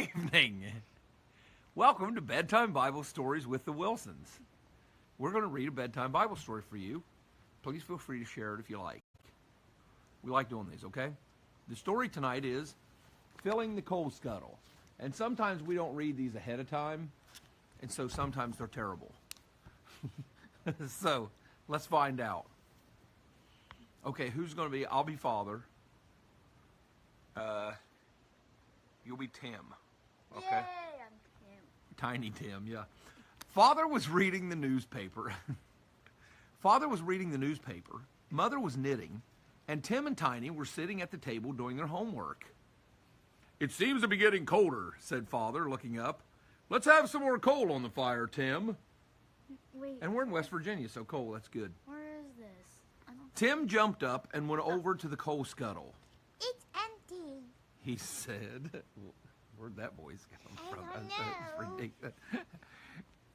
evening. Welcome to Bedtime Bible Stories with the Wilsons. We're going to read a bedtime Bible story for you. Please feel free to share it if you like. We like doing these, okay? The story tonight is Filling the Coal Scuttle. And sometimes we don't read these ahead of time, and so sometimes they're terrible. So, let's find out. Okay, who's going to be? I'll be father. You'll be Tim. Okay? Yay, I'm Tim. Tiny Tim, yeah. Father was reading the newspaper. Father was reading the newspaper. Mother was knitting. And Tim and Tiny were sitting at the table doing their homework. It seems to be getting colder, said Father, looking up. Let's have some more coal on the fire, Tim. Wait. And we're in West Virginia, so coal, that's good. Where is this? Tim jumped up and went over to the coal scuttle. It's empty. He said, where'd that voice come from? I don't That's know. ridiculous.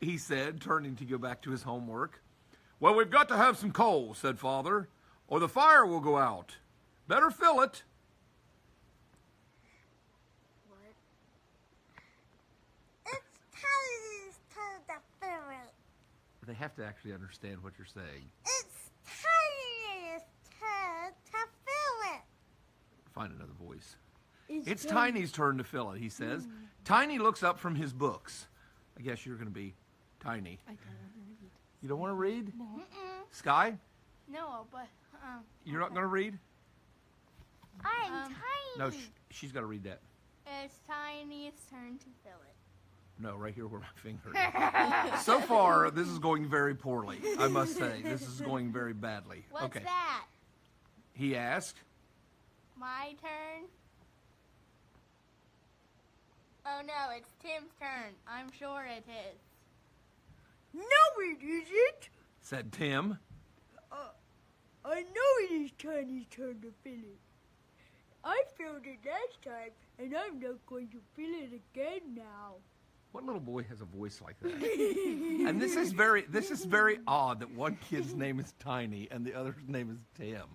He said, turning to go back to his homework. Well, we've got to have some coal, said Father, or the fire will go out. Better fill it. What? It's time to fill it. They have to actually understand what you're saying. It's Tiny's turn to fill it. Find another voice. It's Tiny's turn to fill it, he says. Tiny looks up from his books. I guess you're going to be Tiny. I don't want to read. You don't want to read? No. Sky, No, but you're not going to read? I'm Um, tiny. No, she's got to read that. it's Tiny's turn to fill it. No, right here where my finger is. So far, this is going very poorly, I must say. This is going very badly. What's Okay. that? He asked. My turn? Oh no, it's Tim's turn. I'm sure it is. No, it isn't. Said Tim. I know it is Tiny's turn to fill it. I filled it last time, and I'm not going to fill it again now. What little boy has a voice like that? And this is very odd that one kid's name is Tiny and the other's name is Tim.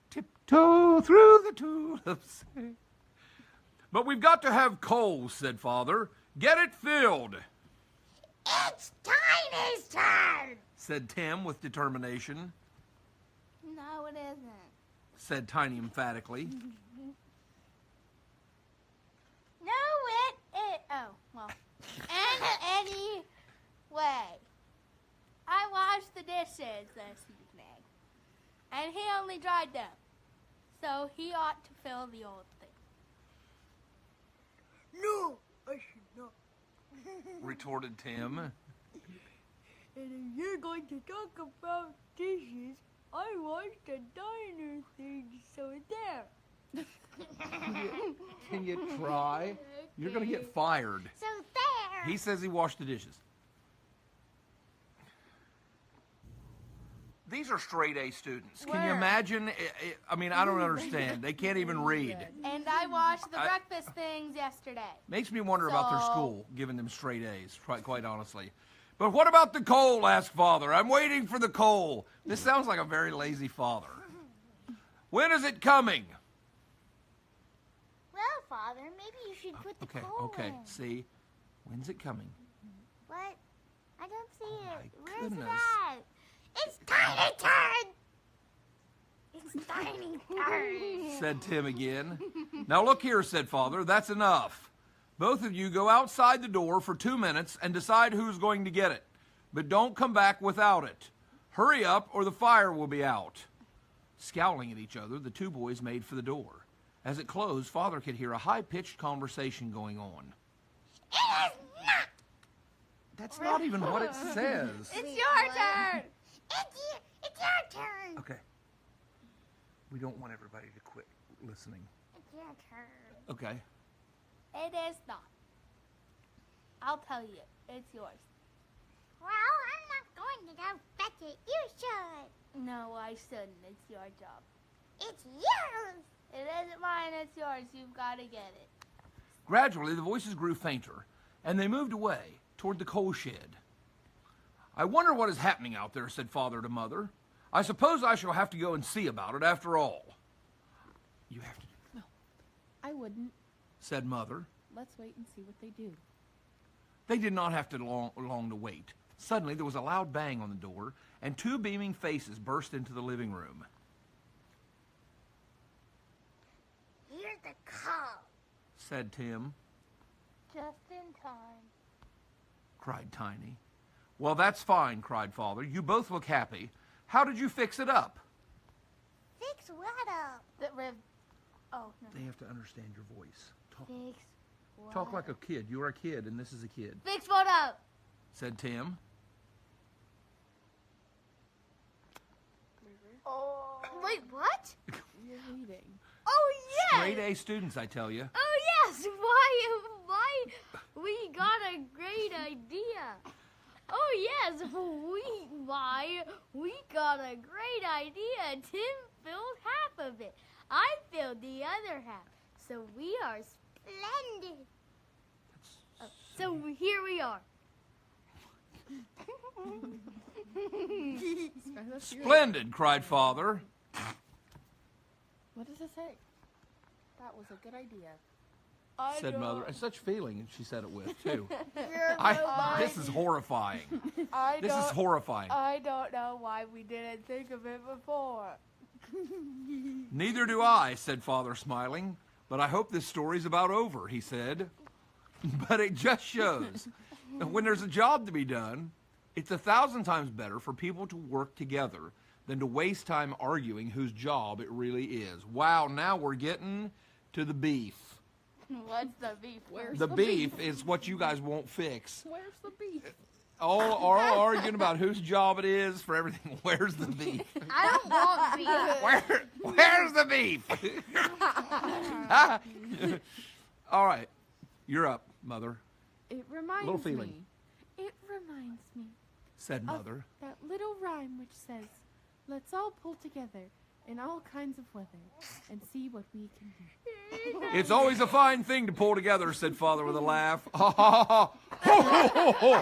Tiptoe through the tulips. But we've got to have coal, said Father. Get it filled, It's Tiny's turn. said Tim with determination. No, it isn't. Said Tiny emphatically. No, oh, well. Anyway, I washed the dishes this evening, and he only dried them, so he ought to fill the old thing. No, I should not. Retorted Tim. And if you're going to talk about dishes, I washed the diner thing, so there. Can you try? You're going to get fired. So there. He says he washed the dishes. These are straight A students. Can you Where? imagine? I mean, I don't understand. They can't even read. And I washed the breakfast things yesterday. Makes me wonder about their So- school, giving them straight A's, quite honestly. But what about the coal, asked Father. I'm waiting for the coal. This sounds like a very lazy father. When is it coming? Well, Father, maybe you should put the coal Okay. in. See, when's it coming? What? I don't see Oh, it. my Where's goodness. it at? It's Tiny's turn. It's Tiny's turn. Said Tim again. Now look here, said Father, that's enough. Both of you go outside the door for 2 minutes and decide who's going to get it. But don't come back without it. Hurry up or the fire will be out. Scowling at each other, the two boys made for the door. As it closed, Father could hear a high-pitched conversation going on. It is not. That's not even what it says. It's your turn. It's your turn. Okay. We don't want everybody to quit listening. It's your turn. Okay. It is not. I'll tell you. It's yours. Well, I'm not going to go fetch it. You should. No, I shouldn't. It's your job. It's yours. It isn't mine. It's yours. You've got to get it. Gradually, the voices grew fainter, and they moved away toward the coal shed. I wonder what is happening out there, said Father to Mother. I suppose I shall have to go and see about it after all. You have to. I wouldn't. said Mother. Let's wait and see what they do. They did not have to long to wait. Suddenly, there was a loud bang on the door, and two beaming faces burst into the living room. Here's the call. Said Tim. Just in time. Cried Tiny. Well, that's fine, cried Father. You both look happy. How did you fix it up? Fix what up? The rib. Oh, no. They have to understand your voice. Fix what? Talk like a kid. You're a kid, and this is a kid, Fix what up? said Tim. Oh. Wait, what? You're reading. Oh, yes. Grade A students, I tell you. Oh, yes. Why, we got a great idea. Oh, yes. We got a great idea. Tim filled half of it. I filled the other half. So we are Splendid. So here we are. Splendid, cried Father. What does it say? That was a good idea. Said Mother. And such feeling she said it with, too. You're This is horrifying. This is horrifying. I don't know why we didn't think of it before. Neither do I, said Father, smiling. But I hope this story's about over, he said. But it just shows that when there's a job to be done, it's 1,000 times better for people to work together than to waste time arguing whose job it really is. Wow, now we're getting to the beef. What's the beef? Where's The beef is what you guys won't fix. Where's the beef? All arguing about whose job it is for everything. Where's the beef? I don't want beef. Where's the beef? All right, you're up, Mother, It reminds Little feeling. me. It reminds me said of Mother. that little rhyme which says, "Let's all pull together in all kinds of weather and see what we can do." It's always a fine thing to pull together, said Father with a laugh. Ha ha ha! Ho ho ho ho!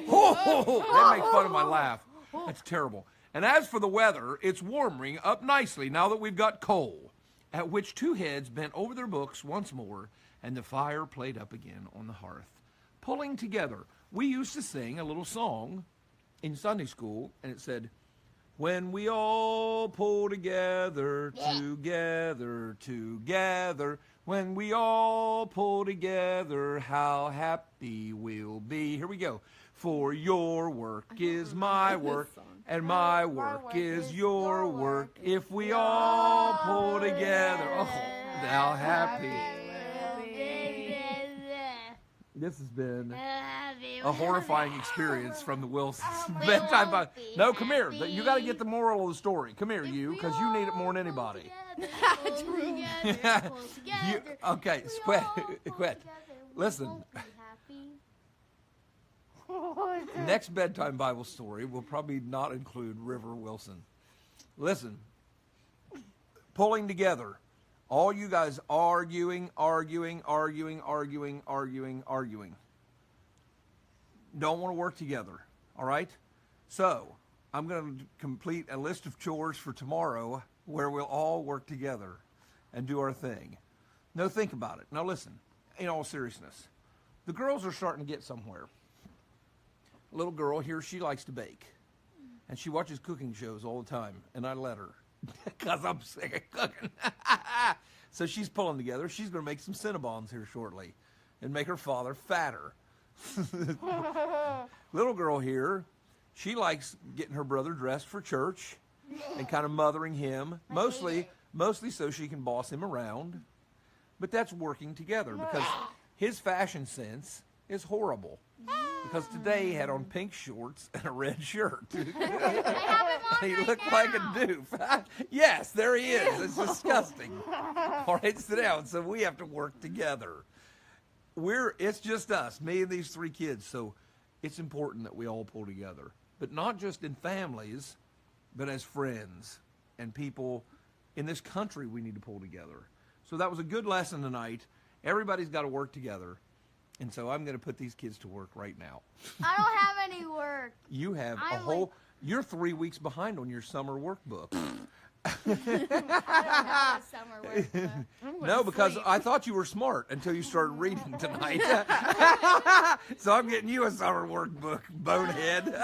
Ho ho ho! They make fun of my laugh. That's terrible. And as for the weather, it's warming up nicely now that we've got coal. At which two heads bent over their books once more, and the fire played up again on the hearth. Pulling together. We used to sing a little song in Sunday school, and it said, "When we all pull together, together, together, when we all pull together, how happy we'll be." Here we go. For your work is my work, and my work is your work. If we all pull together, oh, how happy. This has been a horrifying experience from the Wilsons. Bedtime Bible. No, come here. You got to get the moral of the story. Come here, you, because you need it more than anybody. Okay, quit. Listen. Next bedtime Bible story will probably not include River Wilson. Listen. Pulling together. All you guys arguing. Don't want to work together, all right? So, I'm going to complete a list of chores for tomorrow where we'll all work together and do our thing. Now, think about it. Now, listen, in all seriousness, the girls are starting to get somewhere. A little girl here, she likes to bake, and she watches cooking shows all the time, and I let her. Because I'm sick of cooking. So she's pulling together. She's going to make some Cinnabons here shortly and make her father fatter. Little girl here, she likes getting her brother dressed for church and kind of mothering him, mostly so she can boss him around. But that's working together because his fashion sense is horrible. Because today he had on pink shorts and a red shirt. He looked like a doof. Yes, there he is. It's disgusting. All right, sit down. So we have to work together. It's just us, me and these three kids. So it's important that we all pull together. But not just in families, but as friends and people in this country we need to pull together. So that was a good lesson tonight. Everybody's got to work together. And so I'm going to put these kids to work right now. I don't have any work. You have I'm you're 3 weeks behind on your summer workbook. I don't have a summer workbook. I'm gonna No, because sleep. I thought you were smart until you started reading tonight. So I'm getting you a summer workbook, bonehead.